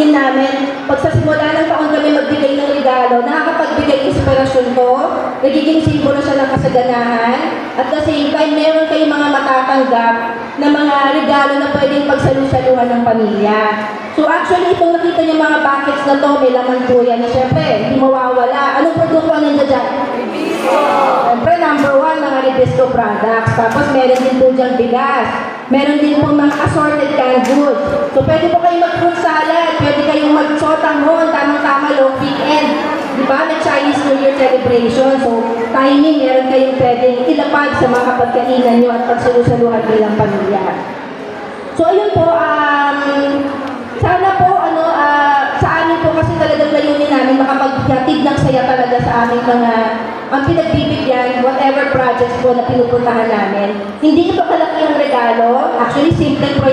tingin namin, pag sa simula ng taon kami magbigay ng regalo, nakakapagbigay inspirasyon to, nagiging simbolo siya ng kasaganahan, at the same time, meron kayong mga matatanggap na mga regalo na pwedeng pagsalusaluhan ng pamilya. So actually, itong nakita niyo mga buckets na to, may laman po yan. Siyempre, hindi mawawala. Anong produkto ang nandiyan dyan? Siyempre, number 1, mga Ribisco products. Tapos, meron din po dyan bigas. Meron din po mga assorted canned goods. So, pwede po kayong mag-fruit salad. Pwede kayong mag-sotanghon. Tamang-tama, long weekend. Diba? May Chinese New Year celebration. So, timing, meron kayong pwedeng ilapag sa mga kapagkainan nyo at pagsalusaluhan bilang pamilya. So, ayun po, sana po, sa amin po kasi talagang layunin namin makapaghatid ng saya talaga sa aming mga ang pinagbibigyan, whatever projects po na pinupuntahan namin. Hindi ito kalaki ang regalo, actually simple